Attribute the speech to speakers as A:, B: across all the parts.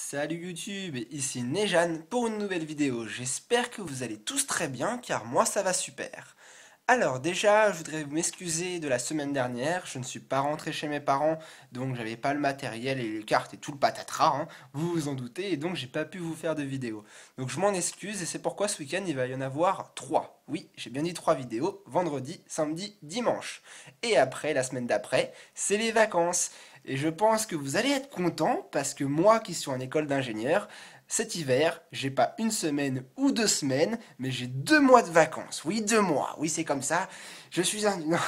A: Salut YouTube, ici Nejan pour une nouvelle vidéo. J'espère que vous allez tous très bien car moi ça va super. Alors déjà, je voudrais m'excuser de la semaine dernière, je ne suis pas rentré chez mes parents, donc j'avais pas le matériel et les cartes et tout le patatras, hein, vous vous en doutez, et donc j'ai pas pu vous faire de vidéo. Donc je m'en excuse et c'est pourquoi ce week-end il va y en avoir 3. Oui, j'ai bien dit 3 vidéos, vendredi, samedi, dimanche. Et après, la semaine d'après, c'est les vacances. Et je pense que vous allez être contents parce que moi qui suis en école d'ingénieur, cet hiver, j'ai pas une semaine ou 2 semaines, mais j'ai 2 mois de vacances. Oui, 2 mois. Oui, c'est comme ça. Je suis un... non,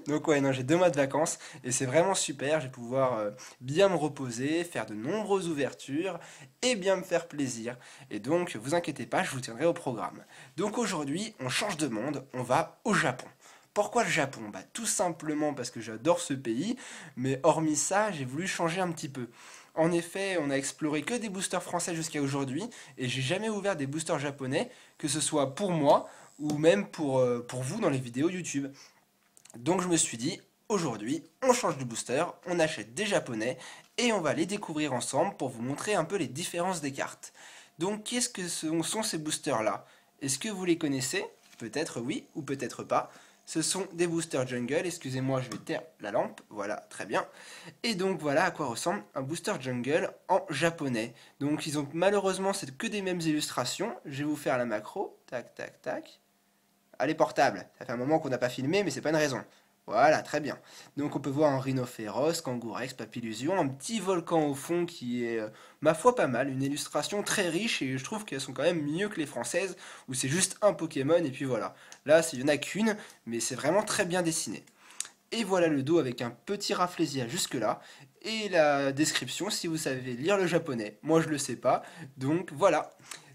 A: donc ouais, non, j'ai 2 mois de vacances et c'est vraiment super. Je vais pouvoir bien me reposer, faire de nombreuses ouvertures et bien me faire plaisir. Et donc, vous inquiétez pas, je vous tiendrai au programme. Donc aujourd'hui, on change de monde, on va au Japon. Pourquoi le Japon? Bah, tout simplement parce que j'adore ce pays, mais hormis ça, j'ai voulu changer un petit peu. En effet, on a exploré que des boosters français jusqu'à aujourd'hui, et j'ai jamais ouvert des boosters japonais, que ce soit pour moi ou même pour vous dans les vidéos YouTube. Donc je me suis dit, aujourd'hui, on change de booster, on achète des japonais, et on va les découvrir ensemble pour vous montrer un peu les différences des cartes. Donc qu'est-ce que sont ces boosters-là? Est-ce que vous les connaissez? Peut-être oui, ou peut-être pas. Ce sont des boosters jungle, excusez-moi je vais taire la lampe, voilà, très bien. Et donc voilà à quoi ressemble un booster jungle en japonais. Donc ils ont malheureusement c'est que des mêmes illustrations, je vais vous faire la macro, tac tac tac. Elle est portable, ça fait un moment qu'on n'a pas filmé mais c'est pas une raison. Voilà, très bien. Donc on peut voir un rhinophéros, kangourex, papillusion, un petit volcan au fond qui est, ma foi, pas mal, une illustration très riche et je trouve qu'elles sont quand même mieux que les françaises où c'est juste un Pokémon et puis voilà. Là, il n'y en a qu'une, mais c'est vraiment très bien dessiné. Et voilà le dos avec un petit rafflesia jusque-là. Et la description si vous savez lire le japonais. Moi je le sais pas. Donc voilà.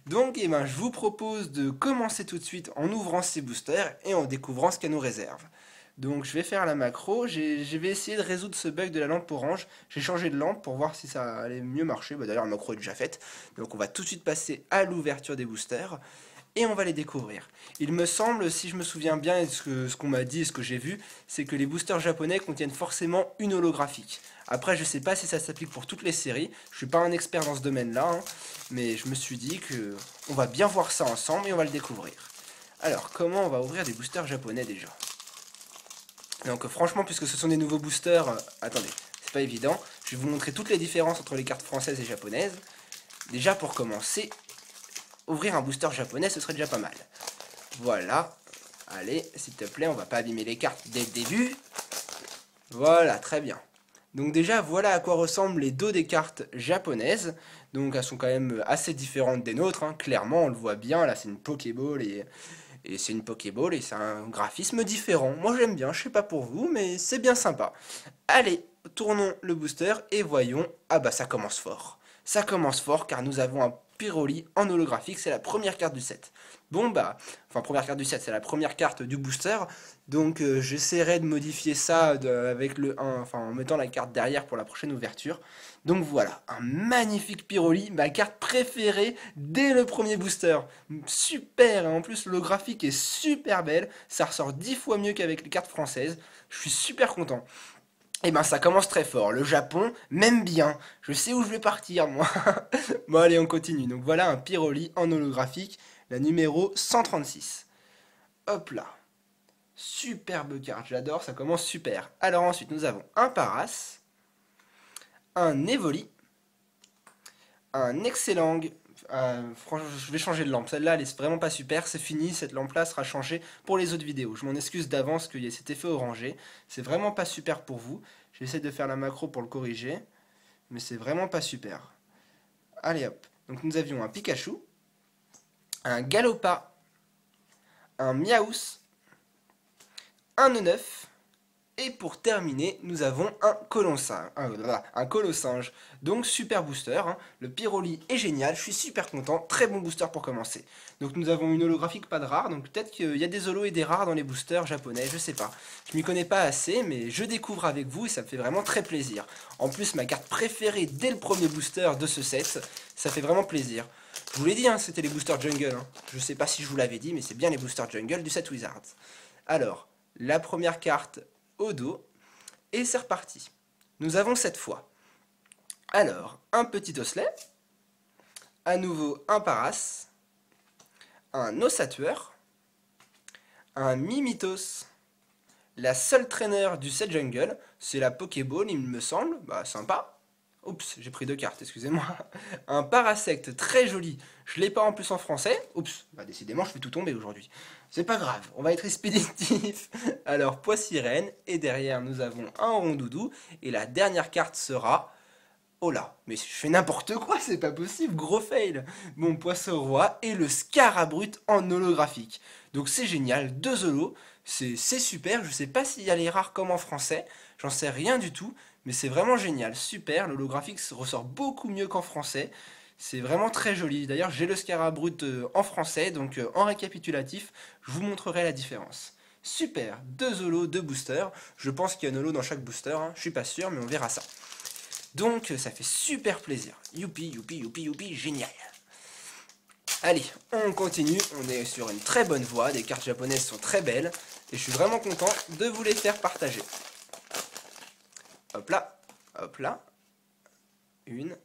A: Donc eh ben, je vous propose de commencer tout de suite en ouvrant ces boosters et en découvrant ce qu'elle nous réserve. Donc je vais faire la macro, je vais essayer de résoudre ce bug de la lampe orange. J'ai changé de lampe pour voir si ça allait mieux marcher. Bah, d'ailleurs la macro est déjà faite. Donc on va tout de suite passer à l'ouverture des boosters et on va les découvrir. Il me semble, si je me souviens bien, et ce qu'on m'a dit et ce que j'ai vu, c'est que les boosters japonais contiennent forcément une holographique. Après, je sais pas si ça s'applique pour toutes les séries, je suis pas un expert dans ce domaine-là, hein, mais je me suis dit que on va bien voir ça ensemble et on va le découvrir. Alors, comment on va ouvrir des boosters japonais déjà? Donc franchement, puisque ce sont des nouveaux boosters, attendez, c'est pas évident, je vais vous montrer toutes les différences entre les cartes françaises et japonaises. Déjà pour commencer, ouvrir un booster japonais, ce serait déjà pas mal. Voilà. Allez, s'il te plaît, on va pas abîmer les cartes dès le début. Voilà, très bien. Donc déjà, voilà à quoi ressemblent les dos des cartes japonaises. Donc elles sont quand même assez différentes des nôtres, hein. Clairement, on le voit bien. Là, c'est une Pokéball et c'est une Pokéball et c'est un graphisme différent. Moi, j'aime bien. Je sais pas pour vous, mais c'est bien sympa. Allez, tournons le booster et voyons. Ah bah, ça commence fort. Ça commence fort car nous avons un Pyroli en holographique, c'est la première carte du set. Bon bah, enfin première carte du set, c'est la première carte du booster, donc j'essaierai de modifier ça avec le 1, enfin en mettant la carte derrière pour la prochaine ouverture. Donc voilà, un magnifique Pyroli, ma carte préférée dès le premier booster. Super, et en plus le graphique est super belle, ça ressort 10 fois mieux qu'avec les cartes françaises, je suis super content. Et ben ça commence très fort. Le Japon m'aime bien. Je sais où je vais partir, moi. Bon, allez, on continue. Donc voilà un Pyroli en holographique, la numéro 136. Hop là. Superbe carte, j'adore, ça commence super. Alors ensuite, nous avons un Paras, un Evoli, un Excellang. Franchement, je vais changer de lampe. Celle-là, elle est vraiment pas super. C'est fini. Cette lampe-là sera changée pour les autres vidéos. Je m'en excuse d'avance qu'il y ait cet effet orangé. C'est vraiment pas super pour vous. J'essaie de faire la macro pour le corriger. Mais c'est vraiment pas super. Allez hop. Donc nous avions un Pikachu, un Galopa, un Miaus, un Neuf. Et pour terminer, nous avons un Colossinge. Donc super booster, hein. Le Pyroli est génial, je suis super content, très bon booster pour commencer. Donc nous avons une holographique pas de rare, donc peut-être qu'il y a des holos et des rares dans les boosters japonais, je sais pas. Je m'y connais pas assez, mais je découvre avec vous et ça me fait vraiment très plaisir. En plus, ma carte préférée dès le premier booster de ce set, ça fait vraiment plaisir. Je vous l'ai dit, hein, c'était les boosters jungle. Hein. Je sais pas si je vous l'avais dit, mais c'est bien les boosters jungle du set Wizards. Alors, la première carte au dos, et c'est reparti. Nous avons cette fois, alors, un petit osselet, à nouveau un Paras, un Ossature, un Mimitos, la seule traîneur du set jungle, c'est la Pokéball, il me semble, bah sympa. Oups, j'ai pris deux cartes, excusez-moi. Un Parasect très joli, je l'ai pas en plus en français. Oups, bah décidément je fais tout tomber aujourd'hui. C'est pas grave, on va être expéditif. Alors Poissirène, et derrière nous avons un Rondoudou, et la dernière carte sera... Oh là, mais je fais n'importe quoi, c'est pas possible, gros fail. Mon Poisson Roi et le Scarabrut en holographique. Donc c'est génial, deux holos, c'est super, je sais pas s'il y a les rares comme en français, j'en sais rien du tout, mais c'est vraiment génial, super, l'holographique ressort beaucoup mieux qu'en français, c'est vraiment très joli. D'ailleurs j'ai le Scarabrut en français, donc en récapitulatif, je vous montrerai la différence. Super, deux holos, deux boosters, je pense qu'il y a un holo dans chaque booster, hein. Je suis pas sûr, mais on verra ça. Donc ça fait super plaisir. Youpi, youpi, youpi, youpi, génial. Allez, on continue, on est sur une très bonne voie, les cartes japonaises sont très belles, et je suis vraiment content de vous les faire partager. Hop là, une,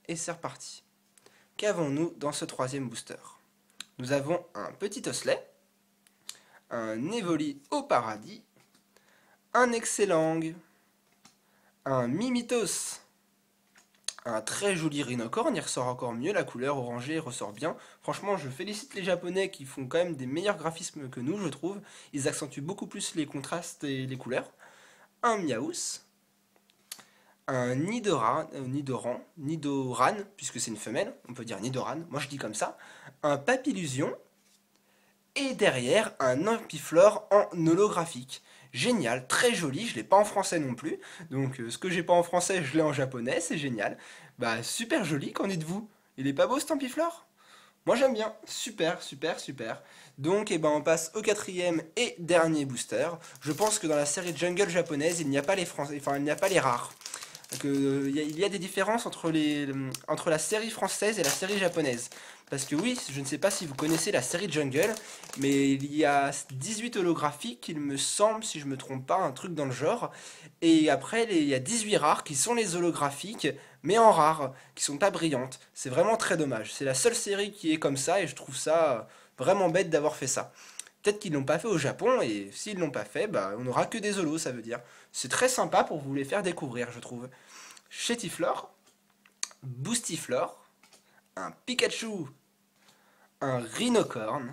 A: et c'est reparti. Qu'avons-nous dans ce troisième booster? Nous avons un petit osselet, un Evoli au paradis, un Excellang, un Mimitos, un très joli rhinocorne, il ressort encore mieux, la couleur orangée ressort bien. Franchement, je félicite les Japonais qui font quand même des meilleurs graphismes que nous, je trouve. Ils accentuent beaucoup plus les contrastes et les couleurs. Un Miaous, un Nidoran, puisque c'est une femelle, on peut dire Nidoran, moi je dis comme ça. Un Papillusion, et derrière un Ampiflore en holographique. Génial, très joli, je l'ai pas en français non plus, donc ce que j'ai pas en français, je l'ai en japonais, c'est génial. Bah super joli, qu'en dites-vous? Il est pas beau cet Ampiflore? Moi j'aime bien, super, super, super. Donc on passe au quatrième et dernier booster. Je pense que dans la série Jungle japonaise, il n'y a pas les français, enfin il n'y a pas les rares. Il y a des différences entre la série française et la série japonaise. Parce que oui, je ne sais pas si vous connaissez la série Jungle, mais il y a 18 holographiques, il me semble, si je me trompe pas, un truc dans le genre. Et après, il y a 18 rares qui sont les holographiques, mais en rares, qui sont pas brillantes. C'est vraiment très dommage. C'est la seule série qui est comme ça, et je trouve ça vraiment bête d'avoir fait ça. Peut-être qu'ils l'ont pas fait au Japon, et s'ils l'ont pas fait, bah, on n'aura que des holos, ça veut dire. C'est très sympa pour vous les faire découvrir, je trouve. Chetiflore, Boostiflore, un Pikachu, un Rhinocorn,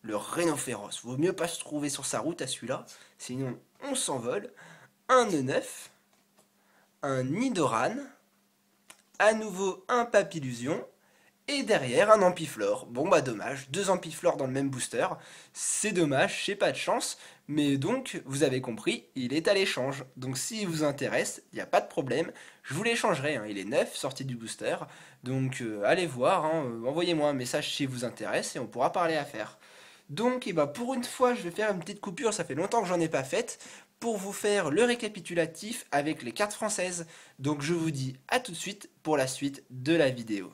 A: le Rhinophéros. Vaut mieux pas se trouver sur sa route à celui-là, sinon on s'envole. Un E9, un Nidoran, à nouveau un Papillusion, et derrière un Ampiflore. Bon bah dommage, deux Ampiflores dans le même booster, c'est dommage, j'ai pas de chance, mais donc vous avez compris, il est à l'échange. Donc s'il vous intéresse, il n'y a pas de problème, je vous l'échangerai, hein. Il est neuf, sorti du booster, donc allez voir, hein, envoyez-moi un message si vous intéresse et on pourra parler affaires. Donc pour une fois, je vais faire une petite coupure, ça fait longtemps que j'en ai pas faite, pour vous faire le récapitulatif avec les cartes françaises. Donc je vous dis à tout de suite pour la suite de la vidéo.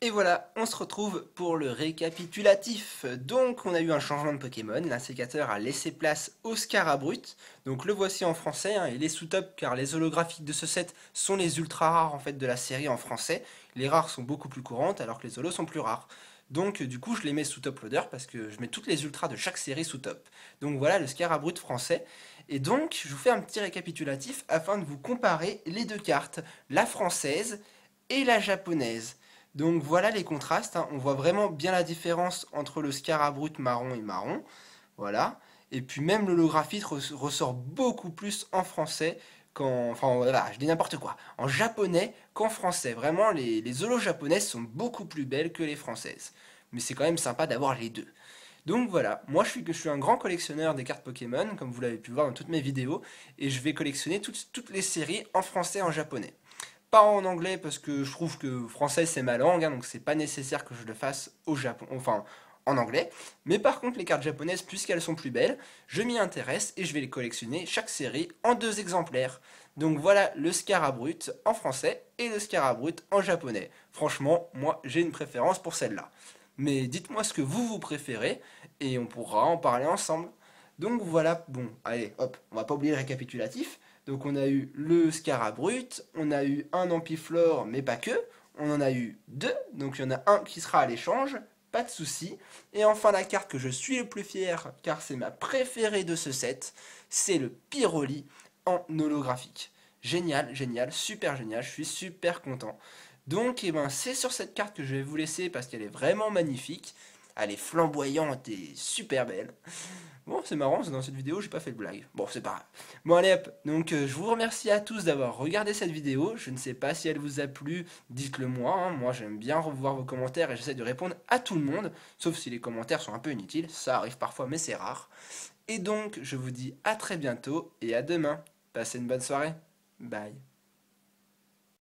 A: Et voilà, on se retrouve pour le récapitulatif. Donc on a eu un changement de Pokémon, l'insécateur a laissé place au Scarabrut. Donc le voici en français, hein, il est sous top car les holographiques de ce set sont les ultra rares en fait de la série en français. Les rares sont beaucoup plus courantes alors que les holos sont plus rares. Donc du coup je les mets sous top loader parce que je mets toutes les ultras de chaque série sous top. Donc voilà le Scarabrut français. Et donc je vous fais un petit récapitulatif afin de vous comparer les deux cartes, la française et la japonaise. Donc voilà les contrastes, hein. On voit vraiment bien la différence entre le Scarabrut marron et marron. Voilà. Et puis même l'holographie ressort beaucoup plus en français qu'en... Enfin voilà, je dis n'importe quoi. En japonais qu'en français. Vraiment, les holos japonaises sont beaucoup plus belles que les françaises. Mais c'est quand même sympa d'avoir les deux. Donc voilà, moi je suis un grand collectionneur des cartes Pokémon, comme vous l'avez pu voir dans toutes mes vidéos, et je vais collectionner toutes les séries en français et en japonais. Pas en anglais parce que je trouve que français c'est ma langue, hein, donc c'est pas nécessaire que je le fasse au Japon, enfin en anglais. Mais par contre les cartes japonaises, puisqu'elles sont plus belles, je m'y intéresse et je vais les collectionner chaque série en 2 exemplaires. Donc voilà le Scarabrut en français et le Scarabrut en japonais. Franchement, moi j'ai une préférence pour celle-là. Mais dites-moi ce que vous préférez et on pourra en parler ensemble. Donc voilà, bon, allez, hop, on va pas oublier le récapitulatif. Donc on a eu le Scarabrut, on a eu un Ampiflore, mais pas que. on en a eu deux, donc il y en a un qui sera à l'échange, pas de souci. Et enfin la carte que je suis le plus fier, car c'est ma préférée de ce set, c'est le Pyroli en holographique. Génial, génial, super génial, je suis super content. Donc eh ben, c'est sur cette carte que je vais vous laisser parce qu'elle est vraiment magnifique. Elle est flamboyante et super belle. Bon, c'est marrant, dans cette vidéo, j'ai pas fait de blague. Bon, c'est pas grave. Bon, allez hop. Donc, je vous remercie à tous d'avoir regardé cette vidéo. Je ne sais pas si elle vous a plu, dites-le moi, hein. Moi, j'aime bien revoir vos commentaires et j'essaie de répondre à tout le monde. Sauf si les commentaires sont un peu inutiles. Ça arrive parfois, mais c'est rare. Et donc, je vous dis à très bientôt et à demain. Passez une bonne soirée. Bye.